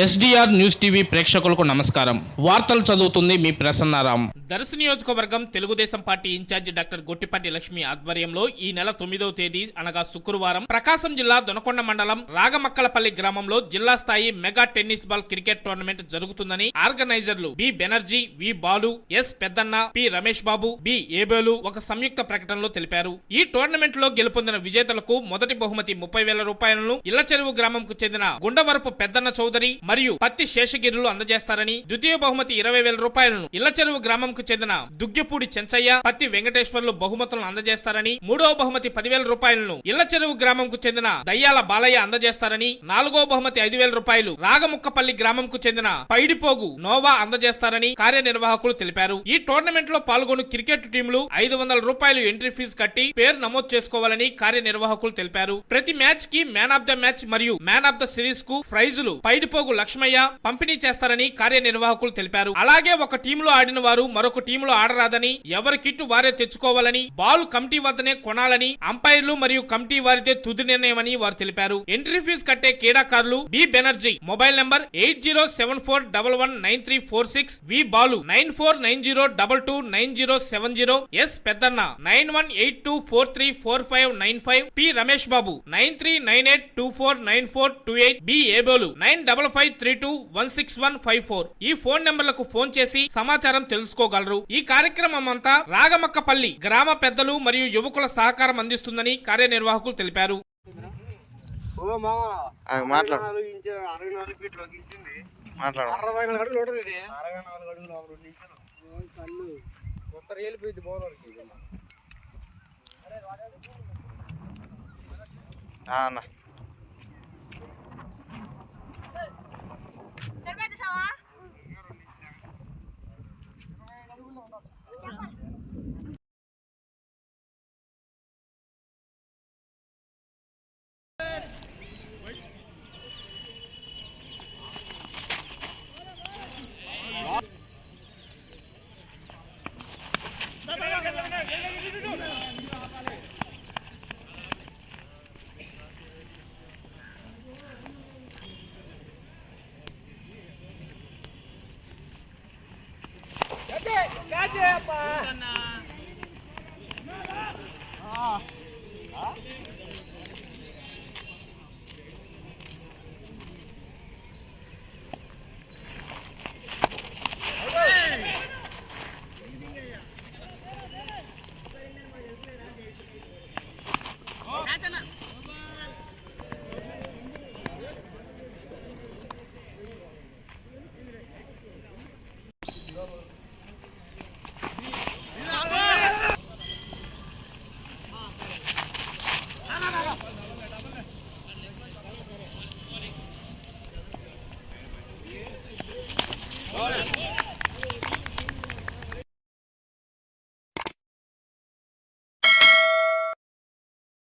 SDR news TV ప్రేక్షకులకు నమస్కారం. వార్తలు చదువుతుంది మీ ప్రసన్నారాం. దర్శి నియోజకవర్గం Telugu Desam party incharge doctor Gottipati Lakshmi ఆధ్వర్యంలో ఈ నెల 9వ తేదీ అనగా శుక్రవారం ప్రకాశం జిల్లా దొనకొండ మండలం రాగమక్కలపల్లి గ్రామంలో జిల్లా స్థాయి mega tennis ball cricket tournament జరుగుతుందని ఆర్గనైజర్లు బి బెనర్జీ, వి బాలు, ఎస్ పెద్దన్న, పి రమేష్ బాబు, బి ఏబేలు ఒక సంయుక్త ప్రకటనలో తెలిపారు. ఈ టోర్నమెంట్ లో గెలుపొందిన విజేతలకు మొదటి బహుమతి 30,000 రూపాయలను ఇళ్ల చెరువు గ్రామంకు చెందిన గుండవరపు పెద్దన్న చౌదరి మరియు పత్తి శేషగిరులు అందజేస్తారని, ద్వితీయ బహుమతి 20,000 రూపాయలను ఇళ్ల చెరువు గ్రామంకు చెందిన దుగ్గపూడి చెంచయ్య, పత్తి వెంకటేశ్వర్లు బహుమతులను అందజేస్తారని, మూడవ బహుమతి 10,000 రూపాయలను ఇళ్ల చెరువు గ్రామంకు చెందిన దయ్యాల బాలయ్య అందజేస్తారని, నాలుగవ బహుమతి 5,000 రూపాయలు రాగముక్కపల్లి గ్రామంకు చెందిన పైడిపోగు నోవా అందజేస్తారని కార్యనిర్వాహకులు తెలిపారు. ఈ టోర్నమెంట్ లో పాల్గొని క్రికెట్ టీంలు 500 రూపాయలు ఎంట్రీ ఫీజు కట్టి పేరు నమోదు చేసుకోవాలని కార్యనిర్వాహకులు తెలిపారు. ప్రతి మ్యాచ్ కి మ్యాన్ ఆఫ్ ద మ్యాచ్ మరియు మ్యాన్ ఆఫ్ ద సిరీస్ కు ప్రైజులు పైడిపోగు లక్ష్మయ్య పంపిణీ చేస్తారని కార్యనిర్వాహకులు తెలిపారు. అలాగే ఒక టీంలో ఆడిన వారు మరొక టీంలో ఆడరాదని, ఎవరి కిట్టు వారే తెచ్చుకోవాలని, బాల్ కమిటీ వద్దనే కొనాలని, అంపైర్లు మరియు కమిటీ వారిదే తుది నిర్ణయమని వారు తెలిపారు. ఎంట్రీ ఫీజు కట్టే క్రీడాకారులు బి బెనర్జీ మొబైల్ నంబర్ 8074119346, వి బాలు 9490229070, ఎస్ పెద్దన్న 9182434595, పి రమేష్ బాబు 9398249428, బి ఏబోలు 9553216154 ఈ ఫోన్ నెంబర్లకు ఫోన్ చేసి సమాచారం తెలుసుకోగలరు. ఈ కార్యక్రమం అంతా రాగమక్కపల్లి గ్రామ పెద్దలు మరియు యువకుల సహకారం అందిస్తుందని కార్యనిర్వాహకులు తెలిపారు. Gaje apa?